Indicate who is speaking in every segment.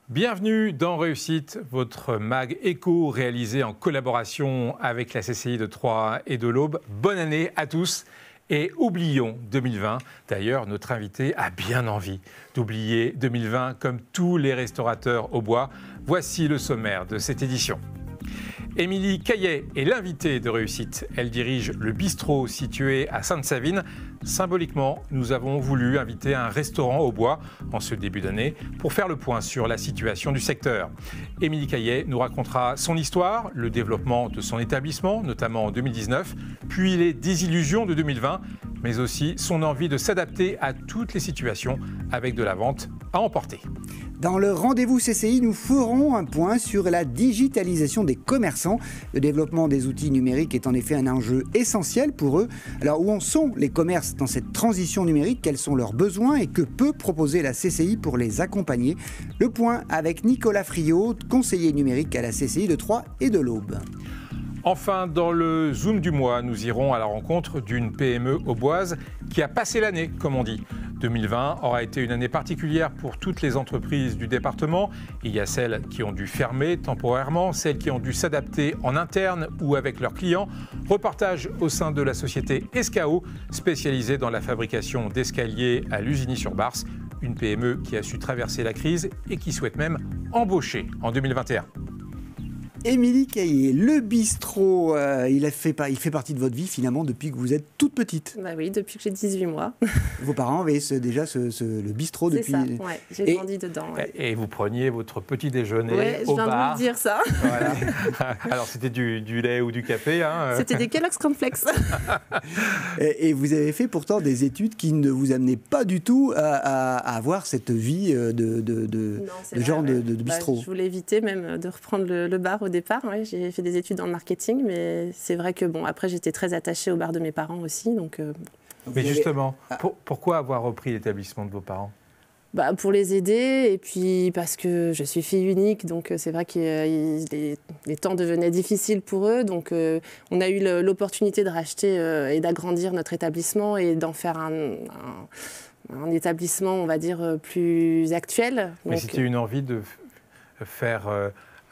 Speaker 1: Bienvenue dans Réussite, votre mag éco réalisé en collaboration avec la CCI de Troyes et de l'Aube. Bonne année à tous et oublions 2020. D'ailleurs, notre invité a bien envie d'oublier 2020 comme tous les restaurateurs au bois. Voici le sommaire de cette édition. Émilie Caillet est l'invitée de Réussite. Elle dirige le bistrot situé à Sainte-Savine. Symboliquement, nous avons voulu inviter un restaurant au bois en ce début d'année pour faire le point sur la situation du secteur. Émilie Caillet nous racontera son histoire, le développement de son établissement, notamment en 2019, puis les désillusions de 2020, mais aussi son envie de s'adapter à toutes les situations avec de la vente à emporter.
Speaker 2: Dans le rendez-vous CCI, nous ferons un point sur la digitalisation des commerçants. Le développement des outils numériques est en effet un enjeu essentiel pour eux. Alors où en sont les commerces dans cette transition numérique? Quels sont leurs besoins et que peut proposer la CCI pour les accompagner? Le point avec Nicolas Friot, conseiller numérique à la CCI de Troyes et de l'Aube.
Speaker 1: Enfin, dans le Zoom du mois, nous irons à la rencontre d'une PME auboise qui a passé l'année, comme on dit. 2020 aura été une année particulière pour toutes les entreprises du département. Il y a celles qui ont dû fermer temporairement, celles qui ont dû s'adapter en interne ou avec leurs clients. Reportage au sein de la société Escao, spécialisée dans la fabrication d'escaliers à Lusigny-sur-Barse. Une PME qui a su traverser la crise et qui souhaite même embaucher en 2021.
Speaker 2: Émilie Caillet, le bistrot, il fait partie de votre vie finalement depuis que vous êtes toute petite.
Speaker 3: Bah oui, depuis que j'ai 18 mois.
Speaker 2: Vos parents avaient déjà le bistrot depuis...
Speaker 3: C'est ça, ouais, j'ai grandi dedans. Ouais.
Speaker 1: Et vous preniez votre petit déjeuner
Speaker 3: au bar.
Speaker 1: Je
Speaker 3: viens de vous dire ça.
Speaker 1: Voilà. Alors c'était du lait ou du café
Speaker 3: C'était des Kellogg's Cornflakes.
Speaker 2: Et vous avez fait pourtant des études qui ne vous amenaient pas du tout à avoir cette vie de bistrot.
Speaker 3: Je voulais éviter même de reprendre le bar au départ, ouais, j'ai fait des études dans le marketing, mais c'est vrai que après j'étais très attachée au bar de mes parents aussi. Donc,
Speaker 1: mais justement, pourquoi avoir repris l'établissement de vos parents?
Speaker 3: Pour les aider, et puis parce que je suis fille unique, donc c'est vrai que les temps devenaient difficiles pour eux. Donc on a eu l'opportunité de racheter et d'agrandir notre établissement et d'en faire un établissement, on va dire, plus actuel.
Speaker 1: Mais c'était une envie de faire...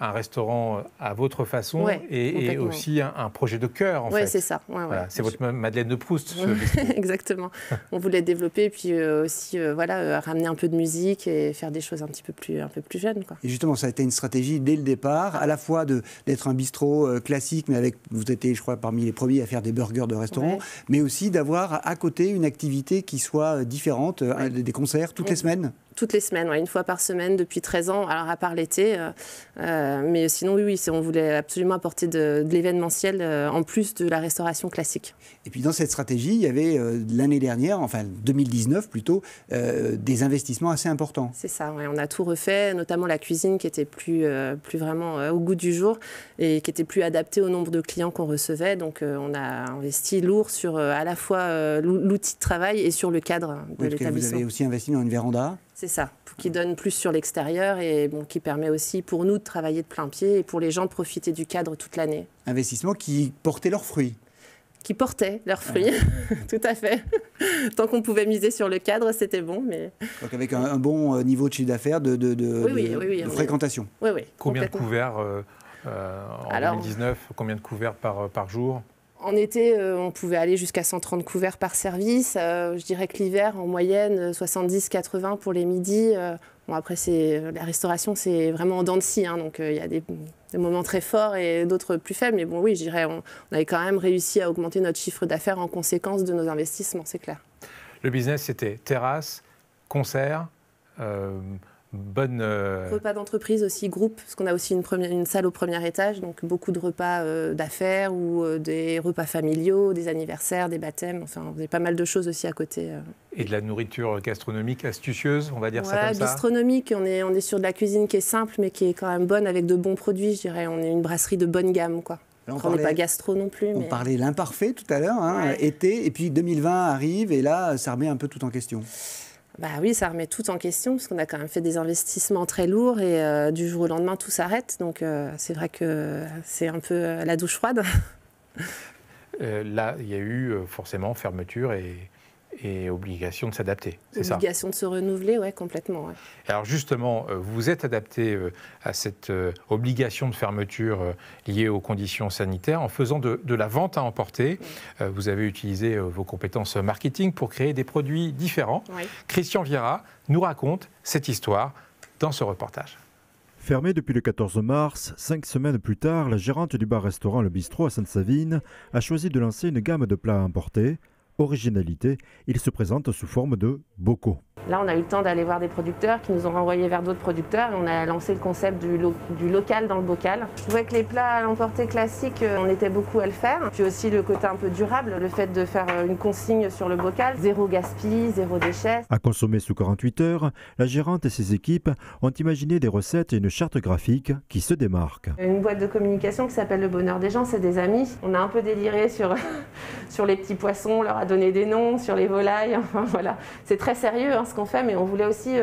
Speaker 1: un restaurant à votre façon, ouais, et aussi un projet de cœur, en fait.
Speaker 3: Oui, c'est ça. Ouais,
Speaker 1: voilà. C'est votre Madeleine de Proust, ce
Speaker 3: Exactement. On voulait développer, puis aussi ramener un peu de musique et faire des choses un peu plus jeunes, quoi.
Speaker 2: Et justement, ça a été une stratégie dès le départ, à la fois d'être un bistrot classique, mais vous étiez, je crois, parmi les premiers à faire des burgers de restaurant, ouais, mais aussi d'avoir à côté une activité qui soit différente, ouais, des concerts toutes les semaines.
Speaker 3: Toutes les semaines, ouais, une fois par semaine depuis 13 ans, alors à part l'été. Mais sinon, oui, on voulait absolument apporter de l'événementiel en plus de la restauration classique.
Speaker 2: Et puis dans cette stratégie, il y avait l'année dernière, enfin 2019 plutôt, des investissements assez importants.
Speaker 3: C'est ça, ouais, on a tout refait, notamment la cuisine qui était plus vraiment au goût du jour et qui était plus adaptée au nombre de clients qu'on recevait. Donc on a investi lourd sur à la fois l'outil de travail et sur le cadre de l'établissement.
Speaker 2: Vous avez aussi investi dans une véranda.
Speaker 3: C'est ça, qui donne plus sur l'extérieur et qui permet aussi pour nous de travailler de plein pied et pour les gens de profiter du cadre toute l'année.
Speaker 2: Investissement qui portait leurs fruits.
Speaker 3: Qui portaient leurs fruits, tout à fait. Tant qu'on pouvait miser sur le cadre, c'était bon. Mais...
Speaker 2: Donc avec un bon niveau de chiffre d'affaires, de fréquentation.
Speaker 3: Oui,
Speaker 1: combien de couverts en 2019, combien de couverts par jour?
Speaker 3: En été, on pouvait aller jusqu'à 130 couverts par service. Je dirais que l'hiver, en moyenne, 70-80 pour les midis. Bon, après, la restauration, c'est vraiment en dents de scie. Donc, il y a des moments très forts et d'autres plus faibles. Mais bon, oui, je dirais on avait quand même réussi à augmenter notre chiffre d'affaires en conséquence de nos investissements, c'est clair.
Speaker 1: Le business, c'était terrasse, concert,
Speaker 3: repas d'entreprise aussi, groupe, parce qu'on a aussi une salle au premier étage, donc beaucoup de repas d'affaires ou des repas familiaux, des anniversaires, des baptêmes, enfin on faisait pas mal de choses aussi à côté.
Speaker 1: Et de la nourriture gastronomique astucieuse, on va dire ça comme ça.
Speaker 3: Bistronomique, on est sur de la cuisine qui est simple mais qui est quand même bonne avec de bons produits, je dirais, on est une brasserie de bonne gamme, quoi. On n'est pas gastro non plus.
Speaker 2: On parlait l'imparfait tout à l'heure, ouais. Été, et puis 2020 arrive et là ça remet un peu tout en question.
Speaker 3: Bah oui, ça remet tout en question, parce qu'on a quand même fait des investissements très lourds et du jour au lendemain, tout s'arrête. Donc c'est vrai que c'est un peu la douche froide.
Speaker 1: là, il y a eu forcément fermeture et obligation de s'adapter, c'est ça?
Speaker 3: Obligation de se renouveler, oui, complètement. Ouais.
Speaker 1: Alors justement, vous vous êtes adapté à cette obligation de fermeture liée aux conditions sanitaires en faisant de la vente à emporter. Vous avez utilisé vos compétences marketing pour créer des produits différents. Oui. Christian Vieira nous raconte cette histoire dans ce reportage.
Speaker 4: Fermé depuis le 14 mars, 5 semaines plus tard, la gérante du bar-restaurant Le Bistrot à Sainte-Savine a choisi de lancer une gamme de plats à emporter. Originalité, il se présente sous forme de bocaux.
Speaker 3: Là, on a eu le temps d'aller voir des producteurs qui nous ont renvoyés vers d'autres producteurs et on a lancé le concept du local dans le bocal. Je trouvais que les plats à l'emporter classiques, on était beaucoup à le faire. Puis aussi le côté un peu durable, le fait de faire une consigne sur le bocal, zéro gaspille, zéro déchet.
Speaker 4: À consommer sous 48 heures, la gérante et ses équipes ont imaginé des recettes et une charte graphique qui se démarquent.
Speaker 3: Une boîte de communication qui s'appelle Le Bonheur des gens, c'est des amis. On a un peu déliré sur les petits poissons, on leur a donné des noms, sur les volailles, enfin voilà. C'est très sérieux ce qu'on fait, mais on voulait aussi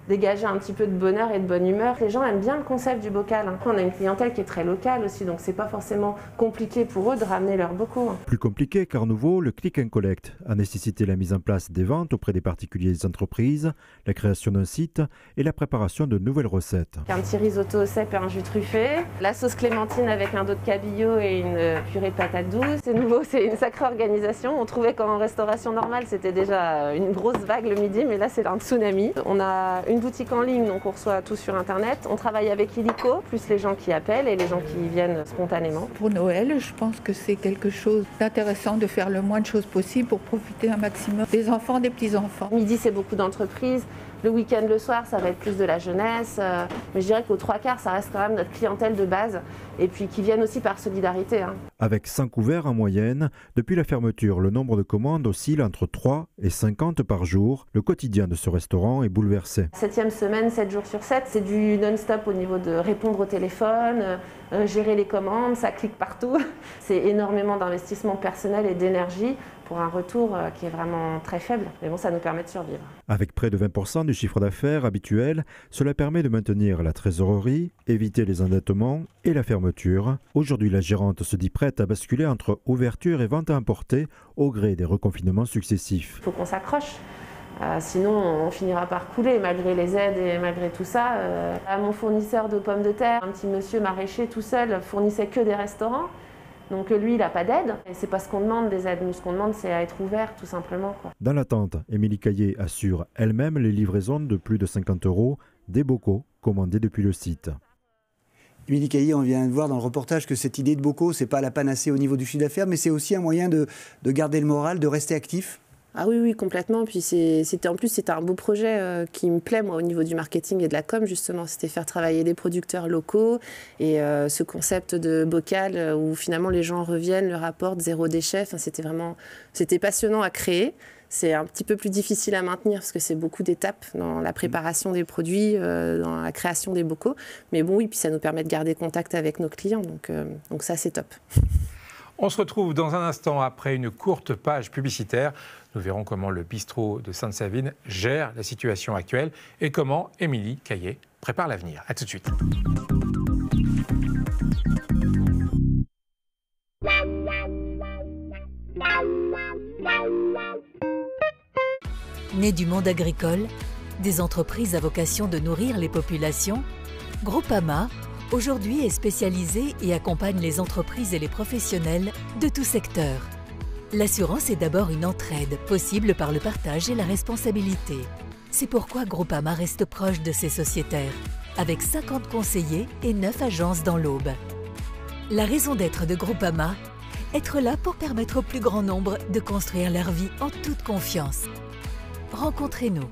Speaker 3: dégager un petit peu de bonheur et de bonne humeur. Les gens aiment bien le concept du bocal. On a une clientèle qui est très locale aussi, donc c'est pas forcément compliqué pour eux de ramener leurs bocaux.
Speaker 4: Plus compliqué car nouveau, le click and collect a nécessité la mise en place des ventes auprès des particuliers et des entreprises, la création d'un site et la préparation de nouvelles recettes.
Speaker 3: Un petit risotto au cèpe et un jus truffé, la sauce clémentine avec un dos de cabillaud et une purée de patates douces. C'est nouveau, c'est une sacrée organisation. On trouvait qu'en restauration normale, c'était déjà une grosse vague le midi, mais là c'est un tsunami. On a une boutique en ligne, donc on reçoit tout sur Internet. On travaille avec Illico, plus les gens qui appellent et les gens qui viennent spontanément.
Speaker 5: Pour Noël, je pense que c'est quelque chose d'intéressant de faire le moins de choses possible pour profiter un maximum des enfants, des petits-enfants.
Speaker 3: Midi, c'est beaucoup d'entreprises. Le week-end, le soir, ça va être plus de la jeunesse. Mais je dirais qu'aux 3/4, ça reste quand même notre clientèle de base. Et puis qui viennent aussi par solidarité.
Speaker 4: Avec 5 couverts en moyenne, depuis la fermeture, le nombre de commandes oscille entre 3 et 50 par jour. Le quotidien de ce restaurant est bouleversé.
Speaker 3: 7e semaine, 7 jours sur 7, c'est du non-stop au niveau de répondre au téléphone, gérer les commandes, ça clique partout. C'est énormément d'investissement personnel et d'énergie pour un retour qui est vraiment très faible. Mais bon, ça nous permet de survivre.
Speaker 4: Avec près de 20% du chiffre d'affaires habituel, cela permet de maintenir la trésorerie, éviter les endettements et la fermeture. Aujourd'hui, la gérante se dit prête à basculer entre ouverture et vente à emporter au gré des reconfinements successifs.
Speaker 3: Il faut qu'on s'accroche. Sinon, on finira par couler malgré les aides et malgré tout ça. Mon fournisseur de pommes de terre, un petit monsieur maraîcher tout seul, fournissait que des restaurants. Donc lui, il n'a pas d'aide. Et c'est pas ce qu'on demande des aides. Nous, ce qu'on demande, c'est à être ouvert, tout simplement.
Speaker 4: Dans l'attente, Émilie Caillé assure elle-même les livraisons de plus de 50 € des bocaux commandés depuis le site.
Speaker 2: Émilie Caillé, on vient de voir dans le reportage que cette idée de bocaux, ce n'est pas la panacée au niveau du chiffre d'affaires, mais c'est aussi un moyen de garder le moral, de rester actif.
Speaker 3: Ah oui, complètement. Puis c'était un beau projet qui me plaît, moi, au niveau du marketing et de la com, justement. C'était faire travailler des producteurs locaux et ce concept de bocal où finalement les gens reviennent, leur apportent zéro déchet. Enfin, c'était passionnant à créer. C'est un petit peu plus difficile à maintenir parce que c'est beaucoup d'étapes dans la préparation des produits, dans la création des bocaux. Mais bon, oui, puis ça nous permet de garder contact avec nos clients. Donc ça, c'est top.
Speaker 1: On se retrouve dans un instant après une courte page publicitaire. Nous verrons comment le bistrot de Sainte-Savine gère la situation actuelle et comment Émilie Caillé prépare l'avenir. A tout de suite.
Speaker 6: Né du monde agricole, des entreprises à vocation de nourrir les populations, Groupama aujourd'hui est spécialisé et accompagne les entreprises et les professionnels de tout secteur. L'assurance est d'abord une entraide, possible par le partage et la responsabilité. C'est pourquoi Groupama reste proche de ses sociétaires, avec 50 conseillers et 9 agences dans l'Aube. La raison d'être de Groupama, être là pour permettre au plus grand nombre de construire leur vie en toute confiance. Rencontrez-nous.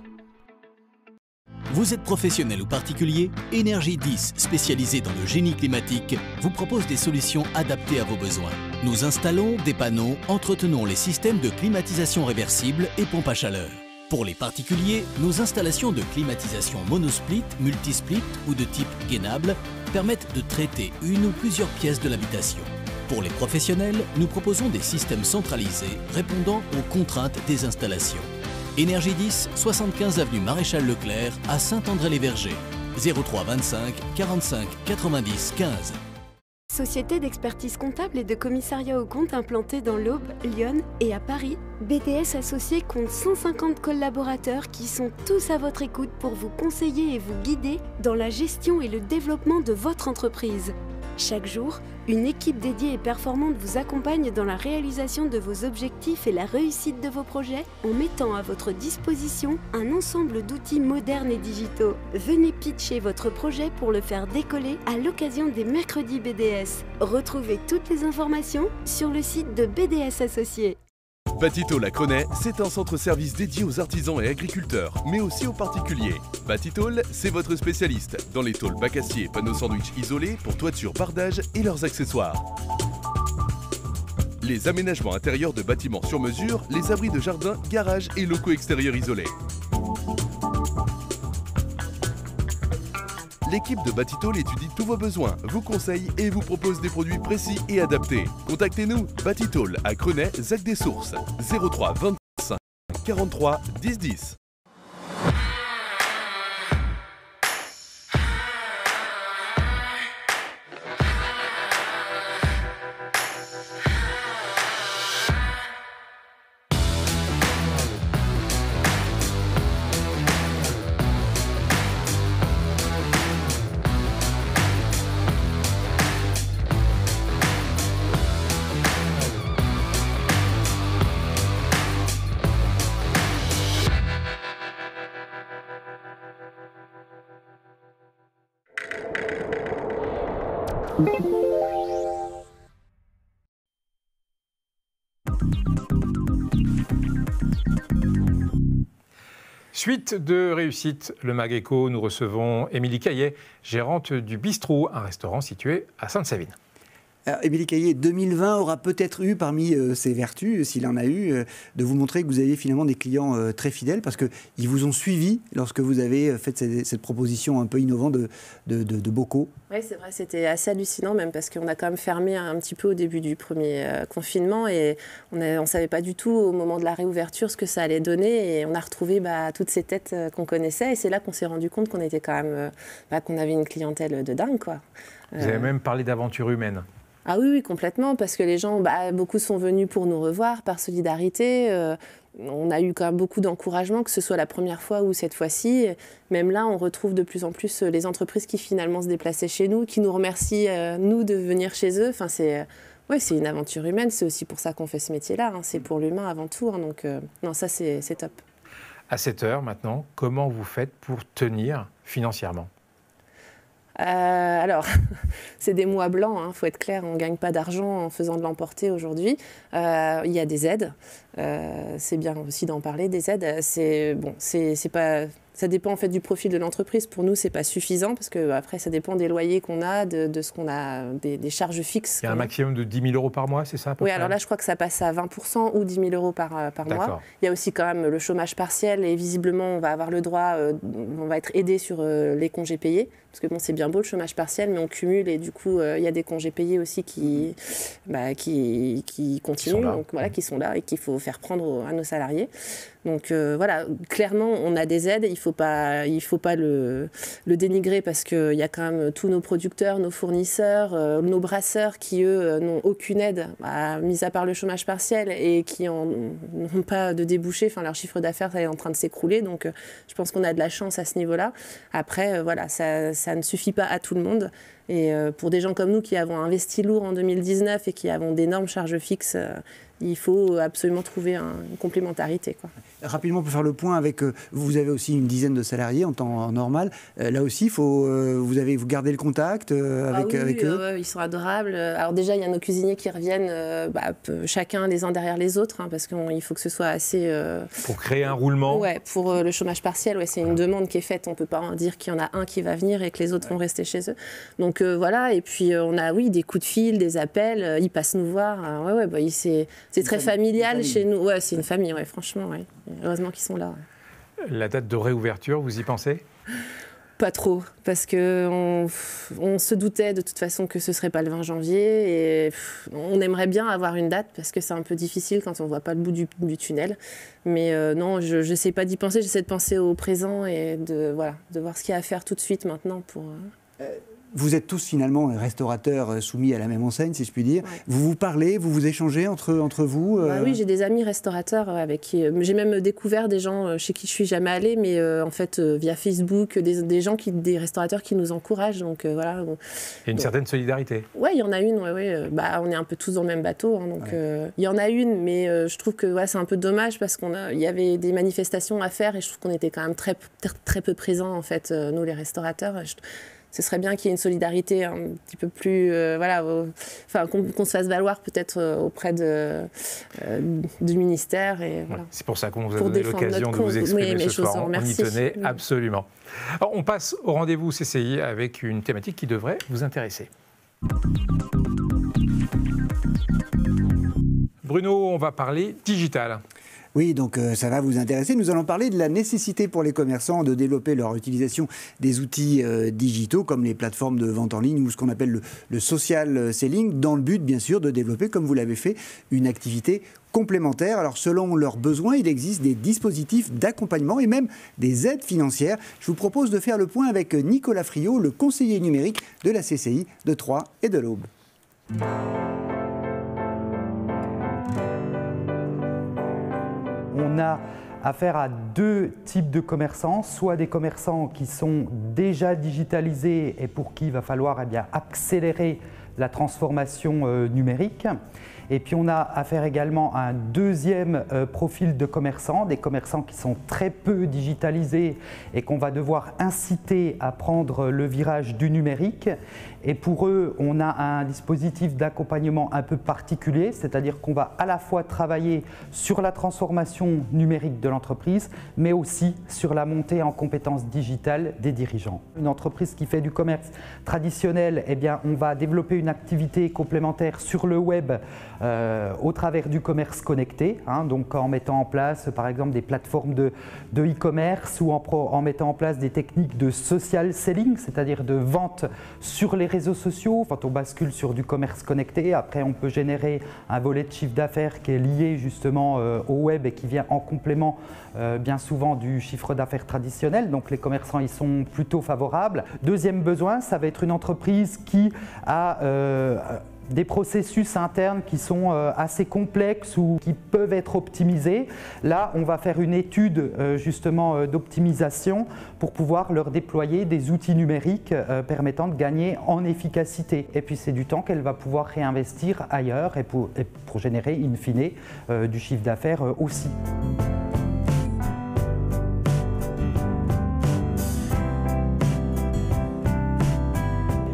Speaker 7: Vous êtes professionnel ou particulier, Énergie 10, spécialisée dans le génie climatique, vous propose des solutions adaptées à vos besoins. Nous installons, dépannons, entretenons les systèmes de climatisation réversible et pompe à chaleur. Pour les particuliers, nos installations de climatisation monosplit, multisplit ou de type gainable permettent de traiter une ou plusieurs pièces de l'habitation. Pour les professionnels, nous proposons des systèmes centralisés répondant aux contraintes des installations. Énergie 10, 75 avenue Maréchal Leclerc à Saint-André-les-Vergers. 03 25 45 90 15.
Speaker 8: Société d'expertise comptable et de commissariat aux comptes implantée dans l'Aube, Lyon et à Paris, BDS Associés compte 150 collaborateurs qui sont tous à votre écoute pour vous conseiller et vous guider dans la gestion et le développement de votre entreprise. Chaque jour, une équipe dédiée et performante vous accompagne dans la réalisation de vos objectifs et la réussite de vos projets en mettant à votre disposition un ensemble d'outils modernes et digitaux. Venez pitcher votre projet pour le faire décoller à l'occasion des mercredis BDS. Retrouvez toutes les informations sur le site de BDS Associés.
Speaker 9: Batitol à Crenay, c'est un centre-service dédié aux artisans et agriculteurs, mais aussi aux particuliers. Batitol, c'est votre spécialiste dans les tôles bac acier, panneaux sandwich isolés pour toiture, bardage et leurs accessoires. Les aménagements intérieurs de bâtiments sur mesure, les abris de jardin, garages et locaux extérieurs isolés. L'équipe de Batitol étudie tous vos besoins, vous conseille et vous propose des produits précis et adaptés. Contactez-nous, Batitol à Crenay, Zac des Sources, 03 25 43 10 10.
Speaker 1: Suite de réussite, le Mag Éco, nous recevons Émilie Caillet, gérante du Bistrot, un restaurant situé à Sainte-Savine.
Speaker 2: Émilie Caillet, 2020 aura peut-être eu parmi ses vertus, s'il en a eu, de vous montrer que vous aviez finalement des clients très fidèles parce qu'ils vous ont suivi lorsque vous avez fait cette proposition un peu innovante de bocaux.
Speaker 3: Oui, c'est vrai, c'était assez hallucinant même parce qu'on a quand même fermé un petit peu au début du premier confinement et on ne savait pas du tout au moment de la réouverture ce que ça allait donner et on a retrouvé toutes ces têtes qu'on connaissait et c'est là qu'on s'est rendu compte qu'on était quand même, qu'on avait une clientèle de dingue, quoi.
Speaker 1: Vous avez même parlé d'aventure humaine.
Speaker 3: Ah oui, complètement, parce que les gens, beaucoup sont venus pour nous revoir par solidarité. On a eu quand même beaucoup d'encouragement, que ce soit la première fois ou cette fois-ci. Même là, on retrouve de plus en plus les entreprises qui finalement se déplaçaient chez nous, qui nous remercient, nous, de venir chez eux. Enfin, c'est une aventure humaine, c'est aussi pour ça qu'on fait ce métier-là. C'est pour l'humain avant tout. Donc, non, ça, c'est top.
Speaker 1: À cette heure, maintenant, comment vous faites pour tenir financièrement ?
Speaker 3: Alors, c'est des mois blancs, il faut être clair, on ne gagne pas d'argent en faisant de l'emporter aujourd'hui. Il y a des aides, c'est bien aussi d'en parler, des aides. C'est pas... Ça dépend en fait du profil de l'entreprise. Pour nous, c'est pas suffisant parce que après, ça dépend des loyers qu'on a, de ce qu'on a, des charges fixes.
Speaker 1: Il y a un maximum de 10 000 € par mois, c'est ça ?
Speaker 3: Oui, alors là, je crois que ça passe à 20% ou 10 000 € par mois. Il y a aussi quand même le chômage partiel et visiblement, on va avoir le droit, on va être aidé sur les congés payés. Parce que c'est bien beau le chômage partiel, mais on cumule et du coup, il y a des congés payés aussi qui continuent, donc voilà, qui sont là et qu'il faut faire prendre à nos salariés. Donc voilà, clairement, on a des aides. Il faut pas le dénigrer parce qu'il y a quand même tous nos producteurs, nos fournisseurs, nos brasseurs qui, eux, n'ont aucune aide, mis à part le chômage partiel et qui n'ont pas de débouchés. Enfin, leur chiffre d'affaires est en train de s'écrouler. Donc, je pense qu'on a de la chance à ce niveau-là. Après, voilà, ça ne suffit pas à tout le monde. Et pour des gens comme nous qui avons investi lourd en 2019 et qui avons d'énormes charges fixes, il faut absolument trouver une complémentarité, quoi.
Speaker 2: Rapidement, pour faire le point avec... vous avez aussi une dizaine de salariés en temps normal. Là aussi, vous gardez le contact avec eux.
Speaker 3: Ils sont adorables. Alors déjà, il y a nos cuisiniers qui reviennent chacun les uns derrière les autres, parce qu'il faut que ce soit assez...
Speaker 1: Pour créer un roulement.
Speaker 3: Ouais, pour le chômage partiel, c'est une demande qui est faite. On ne peut pas en dire qu'il y en a un qui va venir et que les autres vont rester chez eux. Donc voilà, et puis on a des coups de fil, des appels, ils passent nous voir. C'est très familial chez nous. Ouais, c'est une famille, franchement. Ouais. Heureusement qu'ils sont là. Ouais.
Speaker 1: La date de réouverture, vous y pensez ?
Speaker 3: Pas trop, parce qu'on se doutait de toute façon que ce ne serait pas le 20 janvier. Et on aimerait bien avoir une date, parce que c'est un peu difficile quand on ne voit pas le bout du tunnel. Mais non, je n'essaie pas d'y penser, j'essaie de penser au présent et de voir ce qu'il y a à faire tout de suite maintenant pour...
Speaker 2: vous êtes tous finalement restaurateurs soumis à la même enseigne, si je puis dire. Ouais. Vous vous parlez, vous vous échangez entre vous
Speaker 3: Oui, j'ai des amis restaurateurs avec qui... j'ai même découvert des gens chez qui je suis jamais allée, mais en fait, via Facebook, des restaurateurs qui nous encouragent. Donc voilà. Bon.
Speaker 1: Il y a une certaine solidarité.
Speaker 3: Oui, il y en a une. On est un peu tous dans le même bateau. Hein, donc il y en a une, mais je trouve que c'est un peu dommage parce qu'il y avait des manifestations à faire et je trouve qu'on était quand même très peu présents, en fait, nous les restaurateurs. Ce serait bien qu'il y ait une solidarité un petit peu plus, qu'on se fasse valoir peut-être auprès du ministère. Et, voilà.
Speaker 1: C'est pour ça qu'on vous a donné l'occasion de vous exprimer ce soir. On y tenait absolument. Alors, on passe au rendez-vous CCI avec une thématique qui devrait vous intéresser. Bruno, on va parler digital.
Speaker 2: Oui, donc ça va vous intéresser. Nous allons parler de la nécessité pour les commerçants de développer leur utilisation des outils digitaux comme les plateformes de vente en ligne ou ce qu'on appelle le social selling, dans le but bien sûr de développer, comme vous l'avez fait, une activité complémentaire. Alors selon leurs besoins, il existe des dispositifs d'accompagnement et même des aides financières. Je vous propose de faire le point avec Nicolas Friot, le conseiller numérique de la CCI de Troyes et de l'Aube.
Speaker 10: On a affaire à deux types de commerçants, soit des commerçants qui sont déjà digitalisés et pour qui il va falloir accélérer la transformation numérique. Et puis on a affaire également à un deuxième profil de commerçants, des commerçants qui sont très peu digitalisés et qu'on va devoir inciter à prendre le virage du numérique. Et pour eux, on a un dispositif d'accompagnement un peu particulier, c'est-à-dire qu'on va à la fois travailler sur la transformation numérique de l'entreprise, mais aussi sur la montée en compétences digitales des dirigeants. Une entreprise qui fait du commerce traditionnel, on va développer une activité complémentaire sur le web au travers du commerce connecté, donc en mettant en place par exemple des plateformes de e-commerce ou en mettant en place des techniques de social selling, c'est-à-dire de vente sur les réseaux sociaux. Quand on bascule sur du commerce connecté, après on peut générer un volet de chiffre d'affaires qui est lié justement au web et qui vient en complément bien souvent du chiffre d'affaires traditionnel. Donc les commerçants y sont plutôt favorables. Deuxième besoin, ça va être une entreprise qui a des processus internes qui sont assez complexes ou qui peuvent être optimisés. Là, on va faire une étude justement d'optimisation pour pouvoir leur déployer des outils numériques permettant de gagner en efficacité. Et puis c'est du temps qu'elle va pouvoir réinvestir ailleurs et pour générer in fine du chiffre d'affaires aussi.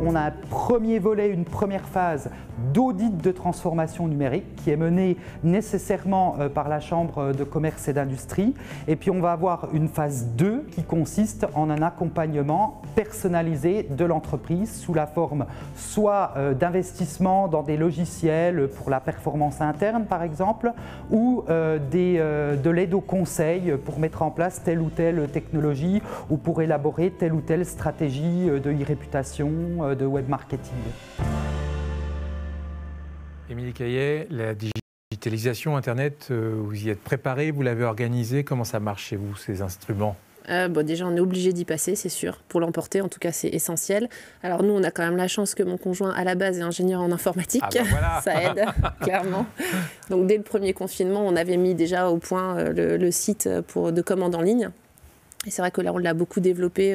Speaker 10: On a un premier volet, une première phase d'audit de transformation numérique qui est menée nécessairement par la Chambre de commerce et d'industrie. Et puis on va avoir une phase 2 qui consiste en un accompagnement personnalisé de l'entreprise sous la forme soit d'investissement dans des logiciels pour la performance interne par exemple, ou de l'aide au conseil pour mettre en place telle ou telle technologie ou pour élaborer telle ou telle stratégie de e-réputation, de web marketing.
Speaker 1: Émilie Caillet, la digitalisation Internet, vous y êtes préparé, vous l'avez organisé, comment ça marche chez vous ces instruments ?
Speaker 3: Déjà, on est obligé d'y passer, c'est sûr, pour l'emporter. En tout cas, c'est essentiel. Alors nous, on a quand même la chance que mon conjoint, à la base, est ingénieur en informatique.
Speaker 1: Voilà.
Speaker 3: Ça aide, clairement. Donc dès le premier confinement, on avait mis déjà au point le site de commande en ligne. Et c'est vrai que là, on l'a beaucoup développé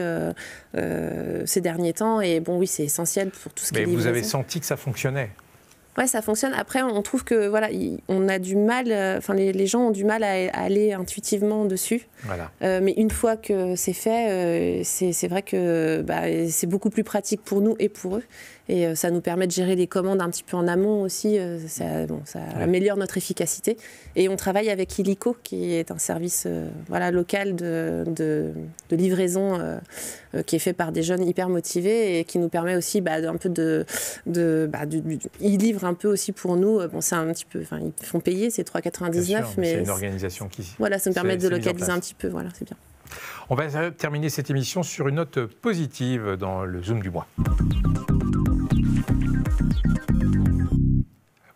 Speaker 3: ces derniers temps. Et bon, oui, c'est essentiel pour tout ce qui est livraison.
Speaker 1: Mais vous avez senti que ça fonctionnait ?
Speaker 3: Ouais, ça fonctionne. Après, on trouve que voilà, on a du mal. Les gens ont du mal à aller intuitivement dessus.
Speaker 1: Voilà.
Speaker 3: Mais une fois que c'est fait, c'est vrai que c'est beaucoup plus pratique pour nous et pour eux. Et ça nous permet de gérer les commandes un petit peu en amont aussi. Ça améliore notre efficacité. Et on travaille avec Illico, qui est un service local de livraison qui est fait par des jeunes hyper motivés et qui nous permet aussi un peu ils livrent un peu aussi pour nous. C'est un petit peu, ils font payer, c'est 3,99, mais
Speaker 1: c'est une organisation qui.
Speaker 3: Voilà, ça nous permet de localiser un petit peu. Voilà, c'est bien.
Speaker 1: On va terminer cette émission sur une note positive dans le Zoom du mois.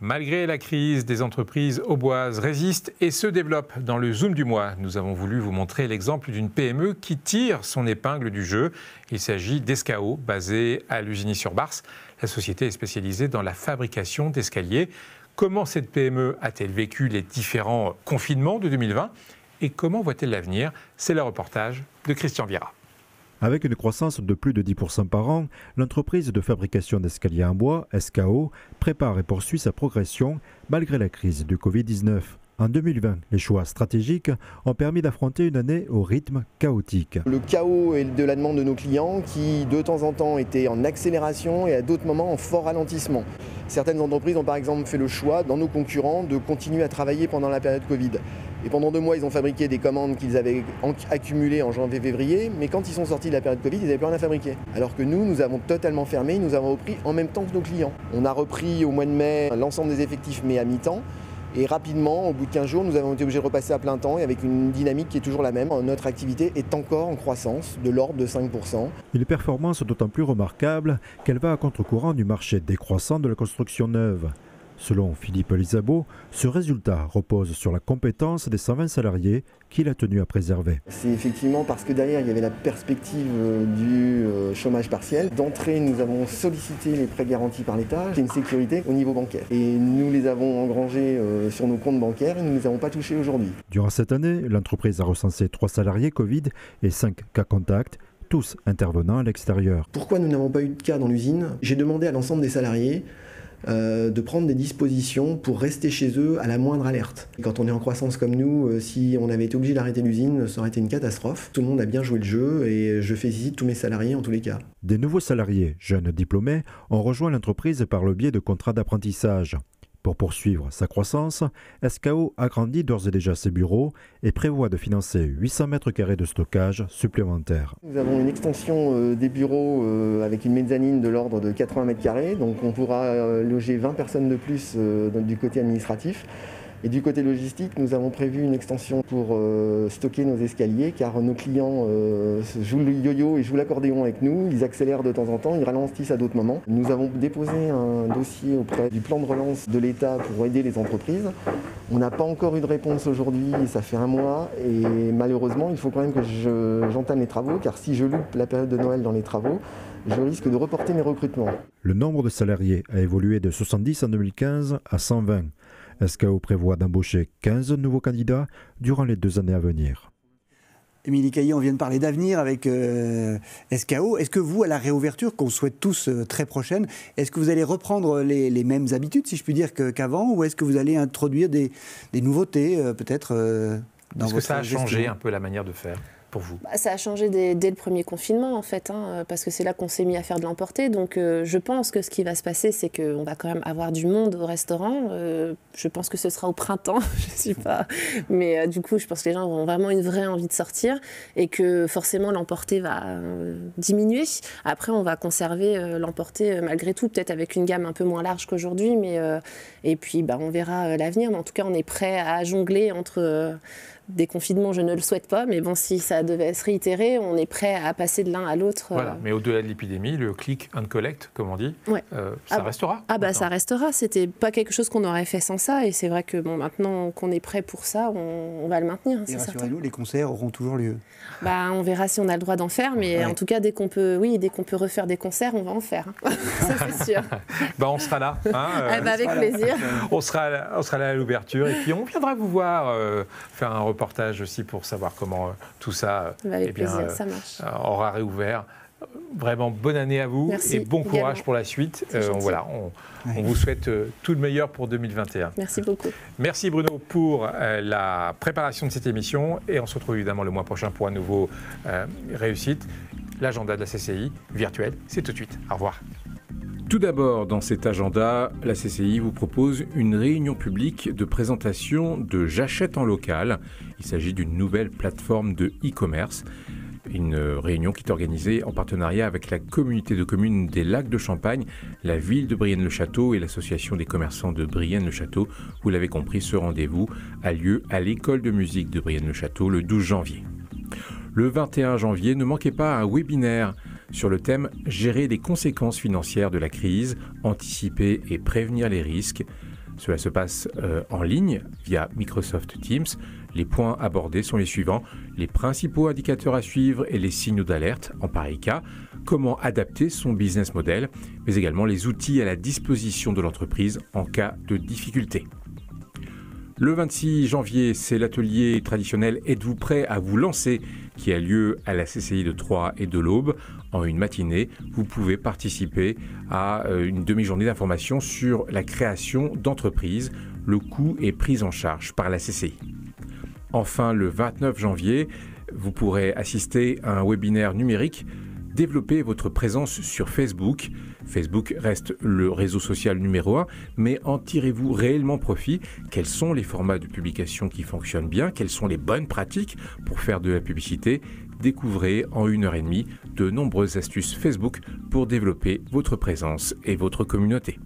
Speaker 1: Malgré la crise, des entreprises auboises résistent et se développent. Dans le Zoom du mois, nous avons voulu vous montrer l'exemple d'une PME qui tire son épingle du jeu. Il s'agit d'Escao, basée à Lusigny-sur-Barse. La société est spécialisée dans la fabrication d'escaliers. Comment cette PME a-t-elle vécu les différents confinements de 2020 et comment voit-elle l'avenir? C'est le reportage de Christian Vira.
Speaker 4: Avec une croissance de plus de 10% par an, l'entreprise de fabrication d'escaliers en bois, Escao, prépare et poursuit sa progression malgré la crise du Covid-19. En 2020, les choix stratégiques ont permis d'affronter une année au rythme chaotique.
Speaker 11: Le chaos est de la demande de nos clients qui, de temps en temps, étaient en accélération et à d'autres moments en fort ralentissement. Certaines entreprises ont par exemple fait le choix, dans nos concurrents, de continuer à travailler pendant la période Covid. Et pendant 2 mois, ils ont fabriqué des commandes qu'ils avaient accumulées en janvier-février, mais quand ils sont sortis de la période Covid, ils n'avaient plus rien à fabriquer. Alors que nous avons totalement fermé, nous avons repris en même temps que nos clients. On a repris au mois de mai l'ensemble des effectifs, mais à mi-temps. Et rapidement, au bout de 15 jours, nous avons été obligés de repasser à plein temps et avec une dynamique qui est toujours la même. Notre activité est encore en croissance, de l'ordre de 5%.
Speaker 4: Une performance d'autant plus remarquable qu'elle va à contre-courant du marché décroissant de la construction neuve. Selon Philippe Lisabo, ce résultat repose sur la compétence des 120 salariés qu'il a tenu à préserver.
Speaker 11: C'est effectivement parce que derrière il y avait la perspective du chômage partiel. D'entrée, nous avons sollicité les prêts garantis par l'État. C'est une sécurité au niveau bancaire. Et nous les avons engrangés sur nos comptes bancaires et nous ne les avons pas touchés aujourd'hui.
Speaker 4: Durant cette année, l'entreprise a recensé 3 salariés Covid et 5 cas contacts, tous intervenant à l'extérieur.
Speaker 11: Pourquoi nous n'avons pas eu de cas dans l'usine? J'ai demandé à l'ensemble des salariés de prendre des dispositions pour rester chez eux à la moindre alerte. Quand on est en croissance comme nous, si on avait été obligé d'arrêter l'usine, ça aurait été une catastrophe. Tout le monde a bien joué le jeu et je félicite tous mes salariés en tous les cas.
Speaker 4: Des nouveaux salariés, jeunes diplômés, ont rejoint l'entreprise par le biais de contrats d'apprentissage. Pour poursuivre sa croissance, Escao agrandit d'ores et déjà ses bureaux et prévoit de financer 800 mètres carrés de stockage supplémentaires.
Speaker 11: Nous avons une extension des bureaux avec une mezzanine de l'ordre de 80 mètres carrés, donc on pourra loger 20 personnes de plus du côté administratif. Et du côté logistique, nous avons prévu une extension pour stocker nos escaliers, car nos clients jouent le yo-yo et jouent l'accordéon avec nous. Ils accélèrent de temps en temps, ils ralentissent à d'autres moments. Nous avons déposé un dossier auprès du plan de relance de l'État pour aider les entreprises. On n'a pas encore eu de réponse aujourd'hui, ça fait 1 mois. Et malheureusement, il faut quand même que j'entame les travaux, car si je loupe la période de Noël dans les travaux, je risque de reporter mes recrutements.
Speaker 4: Le nombre de salariés a évolué de 70 en 2015 à 120. Escao prévoit d'embaucher 15 nouveaux candidats durant les 2 années à venir.
Speaker 2: Émilie Caillé, on vient de parler d'avenir avec Escao. Est-ce que vous, à la réouverture, qu'on souhaite tous très prochaine, est-ce que vous allez reprendre les mêmes habitudes, si je puis dire, qu'avant, ou est-ce que vous allez introduire des nouveautés, peut-être, dans votre gestion?
Speaker 1: Est-ce que ça a changé un peu la manière de faire pour vous?
Speaker 3: Ça a changé dès le premier confinement, en fait, parce que c'est là qu'on s'est mis à faire de l'emporter. Donc, je pense que ce qui va se passer, c'est qu'on va quand même avoir du monde au restaurant. Je pense que ce sera au printemps, je ne sais pas. Mais du coup, je pense que les gens auront vraiment une vraie envie de sortir et que forcément, l'emporter va diminuer. Après, on va conserver l'emporter malgré tout, peut-être avec une gamme un peu moins large qu'aujourd'hui. Et puis, on verra l'avenir. Mais en tout cas, on est prêt à jongler entre... des confinements, je ne le souhaite pas, mais bon, si ça devait se réitérer, on est prêt à passer de l'un à l'autre.
Speaker 1: Voilà, mais au-delà de l'épidémie, le click and collect, comme on dit,
Speaker 3: ouais.
Speaker 1: Ça restera.
Speaker 3: Ça restera. C'était pas quelque chose qu'on aurait fait sans ça, et c'est vrai que maintenant qu'on est prêt pour ça, on va le maintenir.
Speaker 2: Et rassurez-nous, les concerts auront toujours lieu.
Speaker 3: On verra si on a le droit d'en faire, mais en tout cas, dès qu'on peut refaire des concerts, on va en faire. Ça, c'est sûr.
Speaker 1: On sera là.
Speaker 3: Avec plaisir.
Speaker 1: On sera là à l'ouverture, et puis on viendra vous voir faire un reportage aussi pour savoir comment tout ça
Speaker 3: plaisir, ça marche.
Speaker 1: Aura réouvert. Vraiment, bonne année à vous.
Speaker 3: Merci,
Speaker 1: et bon courage
Speaker 3: également.
Speaker 1: Pour la suite. On vous souhaite tout le meilleur pour 2021.
Speaker 3: Merci beaucoup.
Speaker 1: Merci Bruno pour la préparation de cette émission et on se retrouve évidemment le mois prochain pour un nouveau réussite. L'agenda de la CCI virtuel, c'est tout de suite. Au revoir. Tout d'abord, dans cet agenda, la CCI vous propose une réunion publique de présentation de J'achète en local. Il s'agit d'une nouvelle plateforme de e-commerce. Une réunion qui est organisée en partenariat avec la communauté de communes des Lacs de Champagne, la ville de Brienne-le-Château et l'association des commerçants de Brienne-le-Château. Vous l'avez compris, ce rendez-vous a lieu à l'école de musique de Brienne-le-Château le 12 janvier. Le 21 janvier, ne manquez pas un webinaire sur le thème « Gérer les conséquences financières de la crise, anticiper et prévenir les risques ». Cela se passe en ligne via Microsoft Teams. Les points abordés sont les suivants: les principaux indicateurs à suivre et les signaux d'alerte en pareil cas, comment adapter son business model, mais également les outils à la disposition de l'entreprise en cas de difficulté. Le 26 janvier, c'est l'atelier traditionnel « Êtes-vous prêt à vous lancer ?» qui a lieu à la CCI de Troyes et de l'Aube. En une matinée, vous pouvez participer à une demi-journée d'information sur la création d'entreprises. Le coût est pris en charge par la CCI. Enfin, le 29 janvier, vous pourrez assister à un webinaire numérique « Développer votre présence sur Facebook ». Facebook reste le réseau social numéro 1, mais en tirez-vous réellement profit? Quels sont les formats de publication qui fonctionnent bien? Quelles sont les bonnes pratiques pour faire de la publicité? Découvrez en 1h30 de nombreuses astuces Facebook pour développer votre présence et votre communauté.